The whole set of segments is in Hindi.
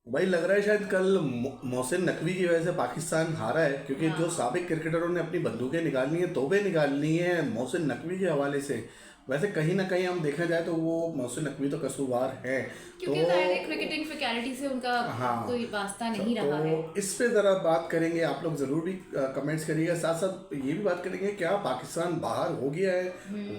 भाई लग रहा है शायद कल मोहसिन नकवी की वजह से पाकिस्तान हारा है, क्योंकि जो हाँ, साबिक क्रिकेटरों ने अपनी बंदूकें निकालनी है, तोबे निकालनी है मोहसिन नकवी के हवाले से। वैसे कहीं ना कहीं हम देखा जाए तो वो मोहसिन नकवी तो कसूरवार है। तो क्योंकि ज़ाहिर है क्रिकेटिंग फिकैलिटी से उनका हाँ, कोई वास्ता नहीं रहा है। तो इस पे ज़रा बात करेंगे, आप लोग ज़रूर भी कमेंट्स करिएगा, साथ साथ ये भी बात करेंगे क्या पाकिस्तान बाहर हो गया है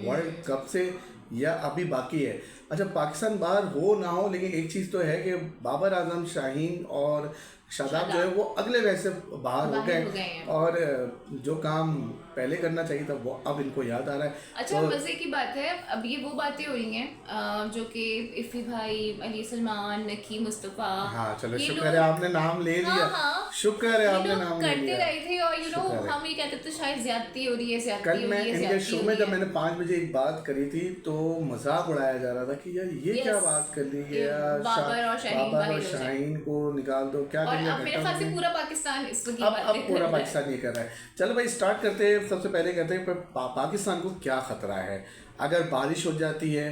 वर्ल्ड कप से या अभी बाकी है। अच्छा, पाकिस्तान बाहर हो ना हो, लेकिन एक चीज़ तो है कि बाबर आजम, शाहीन और शादाब जो है शादाब वो अगले वैसे बाहर हो बाहर गए। हो गए हैं। और जो काम पहले करना चाहिए था वो अब इनको याद आ रहा है। अच्छा, तो मज़े की बात है, अब ये वो बातें हो रही हैं जो कि इफ़ी भाई, अली सलमान, नकी मुस्तफ़ा, हाँ चलो, ये शुक्र है लोग, आपने नाम ले हाँ लिया। हाँ, शुक्र है ये आपने लोग नाम ले करते लिया। रहे थे और शुक्र है। हम ये कहते थे शायद ज्यादती हो रही है, कल ज्यादती हो मैं रही है, इनके ज्यादती शो हो में रही जब है। मैंने 5 बजे एक बात करी थी तो मजाक उड़ाया जा रहा था कि यार ये क्या यस, बात कर ली ये गया, बाबर और शाहीन बाबर और बाहिर हो जाए। शाहीन को निकाल दो, क्या और कर लिया अब मेरे घंटा ख्याल से में। पूरा पाकिस्तान इस वक्त की अब बातें कर पूरा रहा है। पाकिस्तान ये कर रहा है। चलो भाई स्टार्ट करते हैं, सबसे पहले कहते हैं पाकिस्तान को क्या खतरा है अगर बारिश हो जाती है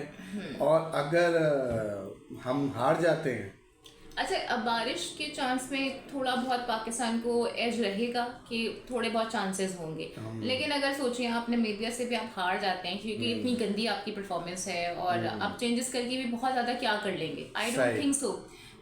और अगर हम हार जाते हैं। अच्छा, अब बारिश के चांस में थोड़ा बहुत पाकिस्तान को एज रहेगा कि थोड़े बहुत चांसेस होंगे, लेकिन अगर सोचिए आपने मीडिया से भी आप हार जाते हैं क्योंकि इतनी गंदी आपकी परफॉर्मेंस है और आप चेंजेस करके भी बहुत ज़्यादा क्या कर लेंगे, आई डोंट सही थिंक सो।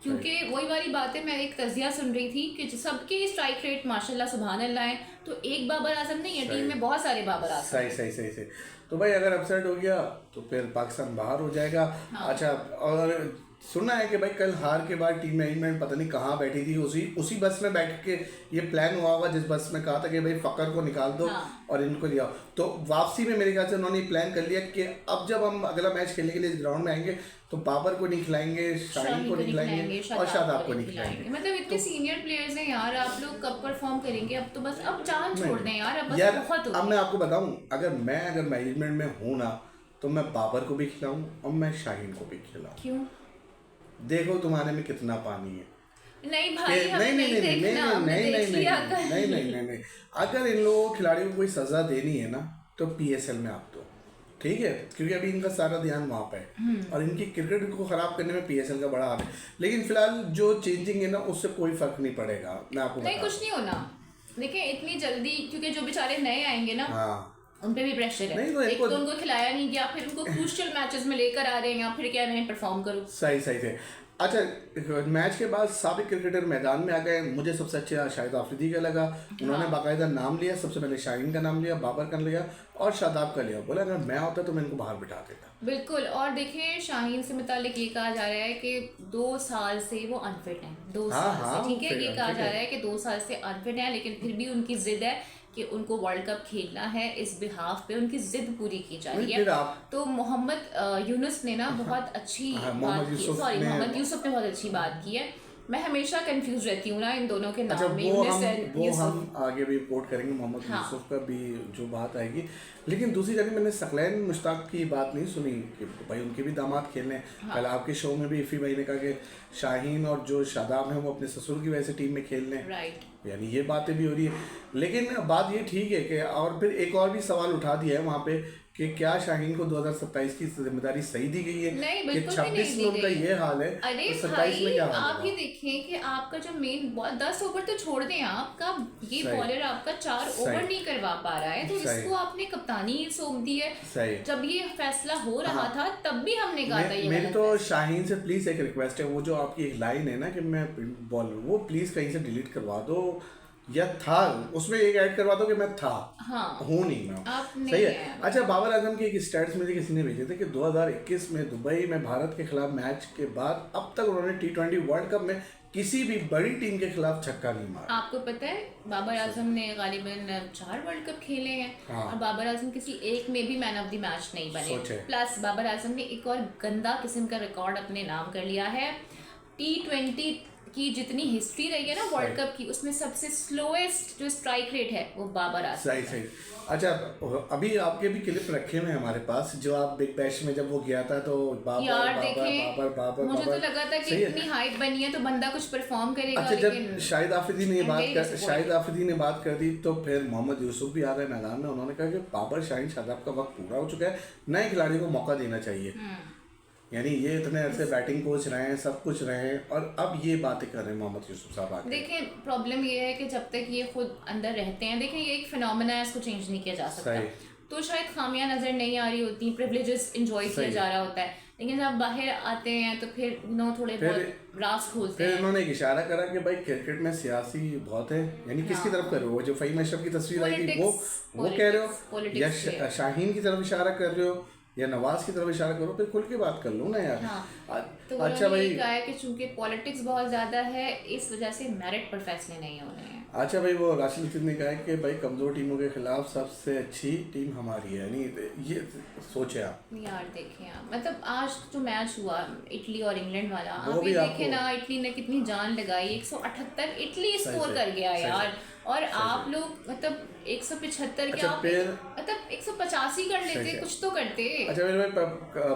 क्योंकि वही वाली बात है, मैं एक तजिया सुन रही थी कि सबके स्ट्राइक रेट माशाल्लाह सुभान अल्लाह है, तो एक बाबर आजम नहीं है, टीम में बहुत सारे बाबर आजम सही हैं। सही सही सही। तो भाई अगर अपसेट हो गया तो फिर पाकिस्तान बाहर हो जाएगा। हाँ, अच्छा, और सुना है कि भाई कल हार के बाद टीम मैनेजमेंट पता नहीं कहाँ बैठी थी, उसी उसी बस में बैठ के ये प्लान हुआ होगा जिस बस में कहा था कि भाई फकर को निकाल दो हाँ, और इनको लिया। तो वापसी में मेरे ख्याल से उन्होंने प्लान कर लिया कि अब जब हम अगला मैच खेलने के लिए इस ग्राउंड में आएंगे तो बाबर को नहीं खिलाएंगे, शाहीन को शाहीन को नहीं नहीं खिलाएंगे खिलाएंगे, और शादाब शादाब को को नहीं नहीं खिलाएंगे। खिलाएंगे। मतलब इतने तो सीनियर प्लेयर्स हैं यार, आप लोग कब परफॉर्म करेंगे? अब तो बस अब जान नहीं छोड़ दें यार, अब बस यार, बहुत हो अब गया। मैं आपको बताऊं, अगर मैनेजमेंट में हूं ना तो मैं बाबर को भी खिलाऊं और मैं शाहीन को भी खिलाऊं। क्यों? देखो तुम्हारे में कितना पानी है। नहीं कि भाई, हमें नहीं नहीं नहीं नहीं नहीं देखना, नहीं हमने नहीं देख नहीं लिया नहीं नहीं नहीं नहीं नहीं, अगर इन लोगों खिलाड़ियों को कोई सजा देनी है ना तो पीएसएल में आप दो, ठीक है, क्योंकि अभी इनका सारा ध्यान वहाँ पे है और इनकी क्रिकेट को खराब करने में पीएसएल का बड़ा हाथ है। लेकिन फिलहाल जो चेंजिंग है ना उससे कोई फर्क नहीं पड़ेगा, मैं आपको नहीं, बता कुछ नहीं होना। देखिए इतनी जल्दी, क्योंकि जो बेचारे नए आएंगे ना, दूं। हाँ उन पे भी प्रेशर है। नहीं तो एक इनको तो उनको खिलाया नहीं गया, फिर उनको क्रूशियल मैचेस में लेकर आ रहे हैं, या फिर क्या नहीं परफॉर्म करो। सही सही थे। अच्छा, मैच के बाद साबिक क्रिकेटर मैदान में आ गए, मुझे सबसे अच्छा शाहिद आफरीदी का लगा। उन्होंने हाँ, बाकायदा नाम लिया, सबसे पहले शाहीन का नाम लिया, बाबर का लिया और शादाब का लिया। बोला अगर मैं होता तो मैं इनको बाहर बिठा देता। बिल्कुल। और देखें, शाहीन से मुतालिक ये कहा जा रहा है कि 2 साल से वो अनफिट हैं, दो हाँ साल हाँ से, ठीक है, ये कहा ठीक जा है। रहा है कि 2 साल से अनफिट हैं, लेकिन फिर भी उनकी जिद है कि उनको वर्ल्ड कप खेलना है। इस बिहाफ पे उनकी जिद पूरी की जा नहीं रही फिर है। आप, तो मोहम्मद यूनुस ने ना बहुत अच्छी हाँ बात मोहम्मद की, यूसुफ सॉरी ने। मोहम्मद यूसुफ ने बहुत अच्छी बात की है। मैं हमेशा कंफ्यूज रहती हूँ ना इन दोनों के अच्छा, नाम में, यूनुस एंड वो यूसुफ। हम आगे भी रिपोर्ट करेंगे मोहम्मद हाँ, यूसुफ का भी जो बात आएगी। लेकिन दूसरी जगह मैंने सकलैन मुश्ताक की बात नहीं सुनी कि भाई उनके भी दामाद खेलने हैं। हाँ, कल आपके शो में भी इफ़ी भाई ने कहा कि शाहीन और जो शादाब हैं वो अपने ससुर की वजह से टीम में खेलने हैं। राइट। यानी ये बातें भी हो रही है। लेकिन बात ये ठीक है कि, और फिर एक और भी सवाल उठा दिया है वहाँ पे कि क्या शाहीन को 2027 की जिम्मेदारी सही दी गई है नहीं, कि बिल्कुल भी 26 नहीं में दी उनका गई। ये हाल है अरे तो 27 में भाई, क्या हाल आप ही होगा। देखें कि आपका जो मेन 10 ओवर तो छोड़ दें, आपका ये सही बॉलर आपका 4 सही ओवर नहीं करवा पा रहा है, तो सही इसको आपने कप्तानी सौंप दी है। सही। जब ये फैसला हो रहा था तब भी हमने कहा था ये मेरी गलत तो फैसला। शाहीन से प्लीज़ एक रिक्वेस्ट है, वो जो आपकी एक लाइन है ना कि मैं बॉलर, वो प्लीज़ कहीं से डिलीट करवा दो या था उसमें एक ऐड करवा दो कि मैं था, हाँ, हूँ नहीं मैं। आप नहीं सही है। है। अच्छा, बाबर आजम के एक स्टैट्स मुझे किसी ने भेजे थे कि 2021 में दुबई में भारत के खिलाफ मैच के बाद अब तक उन्होंने T20 वर्ल्ड कप में किसी भी बड़ी टीम के खिलाफ छक्का नहीं मारा। आपको पता है बाबर आजम ने गालिबन 4 वर्ल्ड कप खेले हैं, हाँ। और बाबर आजम किसी एक में भी मैन ऑफ द मैच नहीं बने। सोचे। प्लस बाबर आजम ने एक और गंदा किस्म का रिकॉर्ड अपने नाम कर लिया है। T20 की जितनी हिस्ट्री रही है ना वर्ल्ड कप की, उसमें सबसे स्लोएस्ट जो स्ट्राइक रेट है वो बाबर आजम सही का सही। अच्छा, अभी आपके भी क्लिप रखे हुए हैं हमारे पास, जो आप बिग बैश में जब वो गया था तो बाबर यार बाबर देखें, बाबर बाबर मुझे तो बाबर। लगा था कि सही है। इतनी हाइट बनी है तो बंदा कुछ परफॉर्म करेगा, अच्छा, लेकिन जब शाहिद आफरीदी ने ये I'm बात very कर disappointed। शाहिद आफरीदी ने बात कर दी तो फिर मोहम्मद यूसुफ भी आ गए मैदान में। उन्होंने कहा कि बाबर, शाहीन, शादाब का वक्त पूरा हो चुका है, नए खिलाड़ी को मौका देना चाहिए। यानी ये इतने अरसे बैटिंग कोच रहे हैं, सब कुछ रहे हैं, और अब ये बातें कर रहे हैं मोहम्मद यूसुफ साहब आके। देखिए प्रॉब्लम ये है कि जब तक ये खुद अंदर रहते हैं, देखिए ये एक फिनोमेना है, इसको चेंज नहीं किया जा सकता। तो शायद खामियां नजर नहीं आ रही होती, प्रिविलेजेस एंजॉय किया जा रहा होता है, लेकिन जब बाहर आते हैं तो फिर थोड़े बहुत राज खोलते हैं। फिर उन्होंने एक इशारा करा कि भाई क्रिकेट में सियासी बहुत है, यानी किसकी तरफ कर रहे हो? वो जो फहीम अशरफ की तस्वीर आई थी वो कह रहे हो, या शाहीन की तरफ इशारा कर रहे हो, या नवाज की तरफ इशारा करो? फिर खुल के बात कर लो ना यार। तो अच्छा भाई कहा है कि चूंकि पॉलिटिक्स बहुत ज्यादा है, इस वजह से मेरिट पर फैसले नहीं हो रहे हैं। अच्छा भाई, वो राशिद लतीफ़ ने कहा है कि भाई कमज़ोर टीमों के खिलाफ सबसे अच्छी टीम हमारी है, यानी ये सोचे आप यार। देखें आप, मतलब आज जो मैच हुआ इटली और इंग्लैंड वाला, आप ये देखें ना, इटली ने कितनी जान लगाई, 178 इटली स्कोर कर गया यार, और आप लोग मतलब 175 क्या मतलब 185 कर लेते, कुछ तो करते। अच्छा मेरे भाई,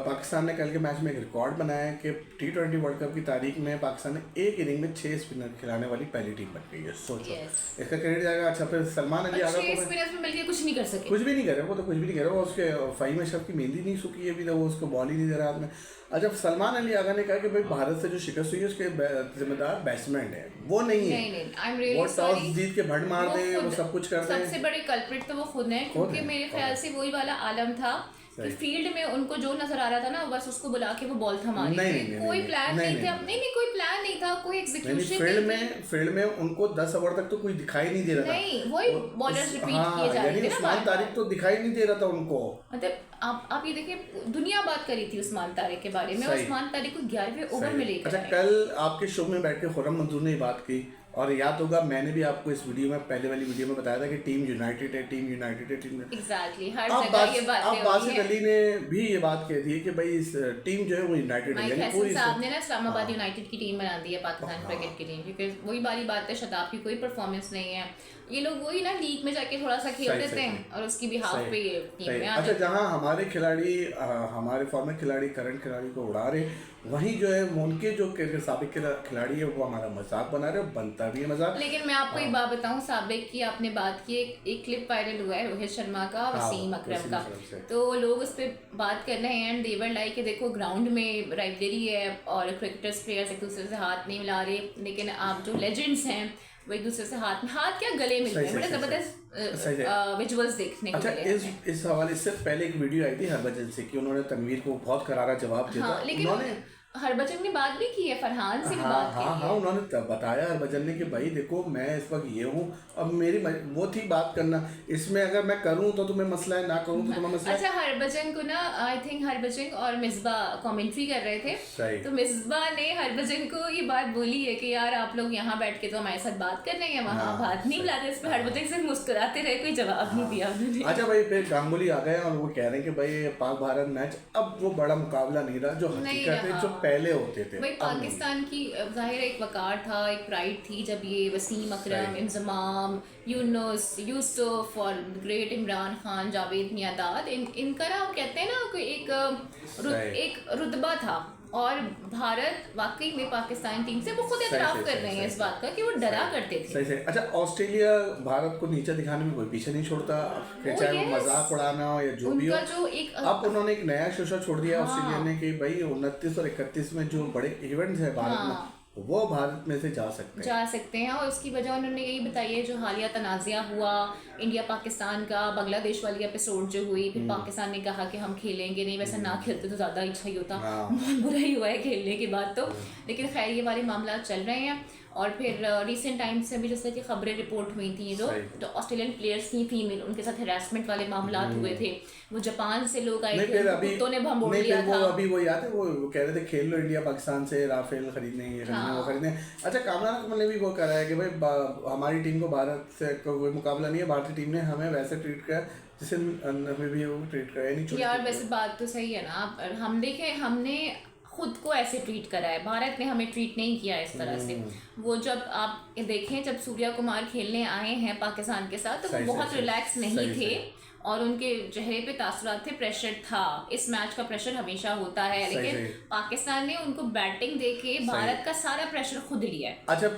पाकिस्तान ने कल के मैच में एक रिकॉर्ड बनाया है कि T20 वर्ल्ड कप की तारीख में पाकिस्तान ने एक इनिंग में 6 स्पिनर खिलाने वाली पहली टीम बन गई है। सोचो इसका क्रेडिट जाएगा। अच्छा फिर सलमान अली आगा को स्पिनर्स में मिलके कुछ नहीं कर सके, कुछ भी नहीं करे, वो तो कुछ भी नहीं करे, वो उसके फहीम अशरफ की मेहंदी नहीं सूखी है अभी तक, वो उसको बॉल ही नहीं दे रहा हाथ में। अच्छा सलमान अली आगा ने कहा कि भाई भारत से जो शिकस्त हुई है उसके जिम्मेदार बैट्समैन है, वो नहीं है। वो टॉस जीत के भड़ मार दें, वो सब कुछ कर दें। सबसे बड़े कल्प्रिट तो वो खुद हैं, क्योंकि मेरे ख्याल से वही वाला आलम था कि फील्ड में उनको जो नजर आ रहा था ना, बस उसको बुला के वो बॉल थमा रहे थे। कोई प्लान नहीं था, नहीं कोई प्लान नहीं था, कोई एग्जीक्यूशन फील्ड में उनको 10 ओवर तक तो कोई दिखाई नहीं दे रहा था। नहीं, वही बॉलर्स रिपीट किए जा रहे थे। उस्मान तारिक तो दिखाई नहीं दे रहा था उनको। मतलब आप ये देखिए, दुनिया बात करी थी उस्मान तारिक के बारे में, उस्मान तारिक को 11वें ओवर में लेकर। अच्छा कल आपके शो में बैठ के खुर्रम मंजूर ने बात की, और याद होगा मैंने भी आपको इस वीडियो में, पहले वाली वीडियो में बताया था कि टीम यूनाइटेड है, टीम यूनाइटेड है, टीम एग्जैक्टली हर जगह ये बातें अब बासित अली ने भी ये बात कह दी है कि भाई इस टीम जो है वो यूनाइटेड है, यानी पूरी साहब ने ना इस्लामाबाद यूनाइटेड की टीम बना दी है पाकिस्तान क्रिकेट की टीम, क्योंकि वही बारी बात है, शताब की कोई परफॉर्मेंस नहीं है, ये लोग वही ना लीग में जाके थोड़ा सा खेल देते हैं और उसकी भी हाफ पे ये टीम में। अच्छा जहां हमारे खिलाड़ी, हमारे फॉर्मर खिलाड़ी करंट खिलाड़ी को उड़ा रहे, वहीं जो है उनके जो साबिक खिलाड़ी है वो हमारा मजाक बना रहे, बनता भी है मजाक। लेकिन मैं आपको एक बात बताऊं, साबिक की आपने बात की, एक क्लिप वायरल हुआ है रोहित शर्मा का वसीम अकरम का, तो लोग उस पर बात कर रहे हैं, देवर लाइक के देखो ग्राउंड में राइवलरी है और क्रिकेटर्स प्लेयर्स एक दूसरे से हाथ नहीं मिला रहे, लेकिन आप जो लेजेंड्स हैं वो एक दूसरे से हाथ क्या गले मिलते हैं, बड़े जबरदस्त विजुअल्स देखने को मिले। अच्छा इस हवाले से पहले एक वीडियो आई थी हरभजन से कि उन्होंने तनवीर को बहुत करारा जवाब दिया था, लेकिन उन्होंने हरभजन ने बात भी की है, फरहान से भी बात की है। उन्होंने बताया हरभजन ने कि भाई देखो मैं इस वक्त ये हूँ, अब मेरी वो थी बात करना, इसमें अगर मैं करूँ तो तुम्हें मसला है, ना करूँ तो तुम्हें मसला है। अच्छा हरभजन को ना, आई थिंक हरभजन और मिसबा कमेंट्री कर रहे थे, तो मिसबा ने हरभजन को ये बात बोली है कि यार आप लोग यहाँ बैठ के तो हमारे साथ बात कर रहे हैं, वहाँ बात नहीं मिला रहे। इस पर हरभजन से मुस्कुराते रहे, कोई जवाब नहीं दिया उन्होंने। अच्छा भाई फिर गांगुली आ गए और वो कह रहे हैं कि भाई पाक भारत मैच अब वो बड़ा मुकाबला नहीं रहा जो हकीकत है जो पहले होते थे। भाई पाकिस्तान की जाहिर एक वकार था, एक प्राइड थी, जब ये वसीम अकरम, इंजमाम, यूनुस, यूसुफ और ग्रेट इमरान खान, जावेद मियादाद, इनका ना कहते हैं ना एक रुतबा था, और भारत वाकई में पाकिस्तान टीम से वो खुद इतराफ कर रहे हैं इस बात का कि वो डरा करते थे। सही। अच्छा ऑस्ट्रेलिया भारत को नीचे दिखाने में कोई पीछे नहीं छोड़ता, चाहे वो मजाक उड़ाना हो या जो भी हो। अब उन्होंने एक नया शोशा छोड़ दिया ऑस्ट्रेलिया ने कि भाई 29 और 31 में जो बड़े इवेंट्स है भारत में वो भारत में से जा सकते हैं, और उसकी वजह उन्होंने यही बताई है, जो हालिया तनाज़ा हुआ इंडिया पाकिस्तान का, बांग्लादेश वाली एपिसोड जो हुई, फिर पाकिस्तान ने कहा कि हम खेलेंगे नहीं, वैसे ना खेलते तो ज़्यादा अच्छा ही होता, बहुत बुरा ही हुआ है खेलने के बाद तो, लेकिन खैर ये वाले मामला चल रहे हैं। और फिर रिसेंट टाइम्स से भी जैसे कि खबरें रिपोर्ट हुई थी, जो ऑस्ट्रेलियन प्लेयर्स की फीमेल, उनके साथ हरासमेंट वाले मामला हुए थे, वो जापान से लोग आए थे, कुत्तों ने भंबोड़ लिया था। अभी वो याद है, वो कह रहे थे खेल लो इंडिया पाकिस्तान से, राफेल खरीदने, ये खरीदने, वो खरीदने। अच्छा कामरान अकमल ने भी वो कहा है कि भाई हमारी टीम को भारत से कोई मुकाबला नहीं है, भारतीय टीम ने हमें वैसे ट्रीट किया जिससे हमें भी वो ट्रीट किया। यार वैसे बात तो सही है ना, हम देखें, हमने खुद को ऐसे ट्रीट करा है, भारत ने हमें ट्रीट नहीं किया इस तरह से। वो जब आप देखें, जब सूर्या कुमार खेलने आए हैं पाकिस्तान के साथ, तो वो बहुत रिलैक्स नहीं थे, और उनके चेहरे पे तासुरात थे, प्रेशर था। इस मैच का प्रेशर हमेशा होता है, सही, लेकिन सही। पाकिस्तान ने उनको बैटिंग देके भारत का सारा प्रेशर खुद लिया है। अच्छा,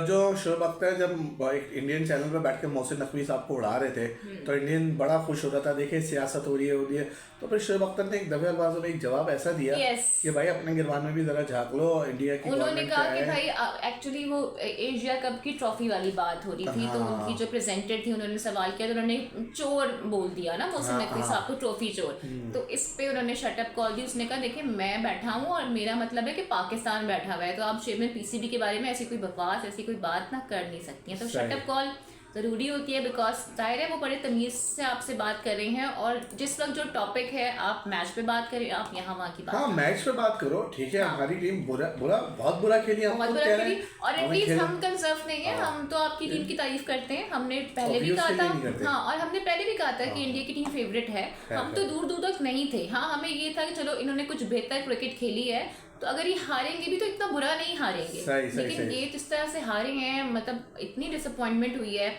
जो शोएब अख्तर जब एक इंडियन चैनल पे बैठ के मोहसिन नकवी साहब को उड़ा रहे थे तो इंडियन बड़ा खुश हो रहा था, देखिए सियासत हो रही है। तो फिर शोएब अख्तर ने एक दफे अल्फाजों में एक जवाब ऐसा दिया Yes. कि भाई अपने गिरबान में भी जरा झांक लो, इंडिया की उन्होंने गवर्नमेंट कहा क्या कि है। भाई एक्चुअली वो एशिया कप की ट्रॉफी वाली बात हो रही थी, तो उनकी जो प्रेजेंटर थी उन्होंने सवाल किया तो उन्होंने चोर बोल दिया ना मोहसिन नकवी साहब को, ट्रॉफी चोर। तो इस पे उन्होंने शटअप कॉल दी। उसने कहा देखिए मैं बैठा हूँ और मेरा मतलब है कि पाकिस्तान बैठा हुआ है, तो आप चेयरमैन पीसीबी के बारे में ऐसी कोई बकवास, ऐसी कोई बात ना कर नहीं सकती हैं। तो सही। शटअप कॉल ज़रूरी होती है, बिकॉज जाहिर है वो बड़े तमीज़ से आपसे बात कर रहे हैं, और जिस वक्त जो टॉपिक है आप मैच पे बात करें, आप यहाँ वहाँ की बात हाँ, मैच पे बात करो, ठीक है। हमारी टीम बहुत बुरा खेली, हम बहुत खुद बुरा कह रहे खेली, हैं। और हमें एटलीस्ट खेल- हम कंसर्व नहीं है, हम तो आपकी टीम की तारीफ करते हैं। हमने पहले भी Obviously कहा था, नहीं करते। हाँ, और हमने पहले भी कहा था कि इंडिया की टीम फेवरेट है। हम तो दूर दूर तक नहीं थे। हाँ, हमें ये था कि चलो इन्होंने कुछ बेहतर क्रिकेट खेली है, तो अगर ये हारेंगे भी तो इतना बुरा नहीं हारेंगे। सही, सही, लेकिन सही। ये जिस तरह से हारे हैं, मतलब इतनी डिसअपॉइंटमेंट हुई है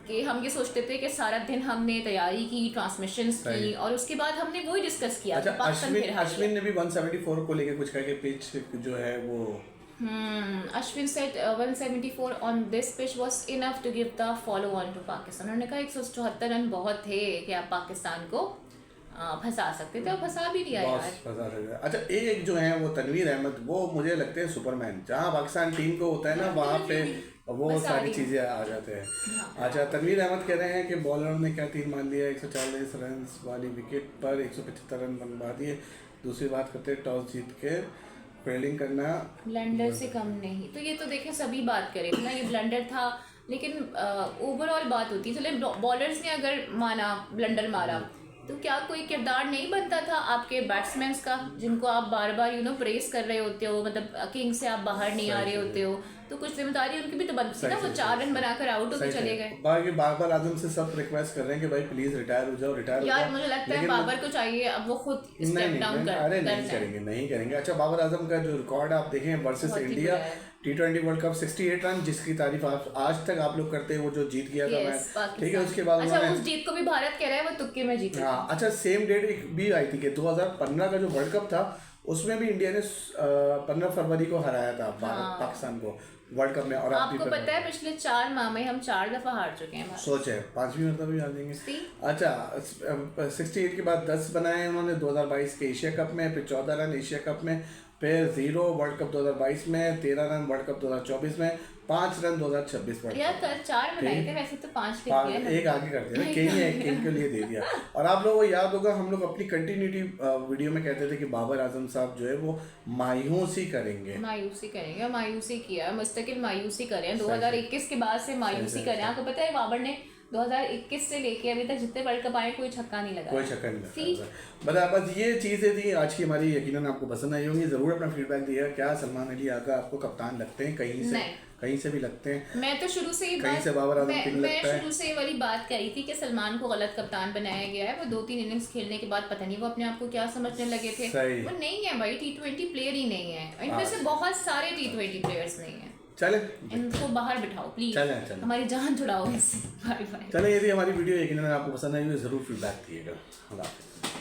कि हम ये सोचते थे कि सारा दिन हमने तैयारी की, ट्रांसमिशंस की, और उसके बाद हमने वही डिस्कस किया। अच्छा, पाकिस्तान फिर हार गया। अश्विन ने भी 174 को लेके कुछ कहा कि पिच जो है वो Ashwin said 174 on this pitch was enough to give the follow on to Pakistan. उन्होंने कहा 174 रन बहुत थे कि आप पाकिस्तान को फंसा सकते थे, और फंसा भी दिया बॉस यार। फंसा सकते हैं। अच्छा, एक जो है वो तनवीर अहमद, वो मुझे लगते हैं सुपरमैन। जहाँ पाकिस्तान टीम को होता है ना, वहाँ पे वो सारी चीज़ें आ जाते हैं। अच्छा, तनवीर अहमद कह रहे हैं कि बॉलर ने क्या तीर मान लिया, 140 रन वाली विकेट पर 175 रन बनवा दिए। दूसरी बात करते हैं टॉस जीत के फील्डिंग करना ब्लंडर से कम नहीं। तो ये तो देखें सभी बात करें ना, ये ब्लंडर था, लेकिन ओवरऑल बात होती है। चले बॉलर्स ने अगर माना ब्लंडर मारा, तो क्या कोई किरदार नहीं बनता था आपके बैट्समैन का, जिनको आप बार बार प्रेस कर रहे होते हो, मतलब किंग से आप बाहर नहीं आ रहे होते हो, तो कुछ जिम्मेदारी उनकी भी तो बनती है ना। वो 4 रन बनाकर आउट होकर चले गए। बाकी बाबर आजम से सब रिक्वेस्ट कर रहे हैं कि भाई प्लीज रिटायर हो जाओ, रिटायर हो जाओ। यार मुझे लगता है बाबर को चाहिए अब वो खुद स्टेप डाउन कर। अरे नहीं करेंगे। अच्छा, बाबर आजम का जो रिकॉर्ड आप देखें versus India T20 world cup 68 run, जिसकी तारीफ आप आज तक आप लोग करते हैं, वो जो जीत गया था मैच, ठीक है। उसके बाद अच्छा, उस जीत को भी भारत कह रहा है वो तुक्के में जीती। हाँ, अच्छा, सेम डेट एक भी आई थी कि 2015 का जो वर्ल्ड कप था, उसमें भी इंडिया ने 15 फरवरी को हराया था पाकिस्तान को वर्ल्ड कप में। और आपको पता है पिछले 4 माह में हम 4 दफा हार चुके हैं। सोच है 5वीं मरतबा भी हार जाएंगे। अच्छा, 68 के बाद 10 बनाए उन्होंने 2022 के एशिया कप में, फिर 14 रन एशिया कप में, फिर 0 वर्ल्ड कप 2022 में, 13 रन वर्ल्ड कप 2024 में, 5 रन 2026 वर्ल्ड यार 4 बनाए थे, वैसे तो 5 लिख दिया, एक आगे कर दिया, किंग के लिए दे दिया। और आप लोगों को याद होगा, हम लोग अपनी कंटिन्यूटी वीडियो में कहते थे कि बाबर आजम साहब जो है वो मायूसी करेंगे, मायूसी किया, मुस्तकिल मायूसी करें। 2021 के बाद से मायूसी करें। आपको पता है बाबर ने 2021 से लेके अभी तक जितने वर्ल्ड कप आए कोई छक्का नहीं लगा, कोई छक्का नहीं लगा। बस ये चीज़ें थी आज की हमारी, यकीनन आपको पसंद आई होंगी। ज़रूर अपना फीडबैक दिया। क्या सलमान अली आगा आपको कप्तान लगते हैं? कहीं से भी लगते हैं? मैं तो शुरू से ही कहीं से बाबर आजम किंग लगता है। मैं शुरू से वाली बात कही थी कि सलमान को गलत कप्तान बनाया गया है। वो 2-3 इनिंग्स खेलने के बाद पता नहीं वो अपने आप को क्या समझने लगे थे। वो नहीं है भाई, T20 प्लेयर ही नहीं है। इनमें से बहुत सारे T20 प्लेयर्स नहीं है। चले, इनको बाहर बिठाओ प्लीज, चले। हमारी जान छुड़ाओ इससे। Bye bye. चले, यदि हमारी वीडियो यकीनन आपको पसंद आई हो ज़रूर फीडबैक दिएगा। अल्लाह हाफ़िज़।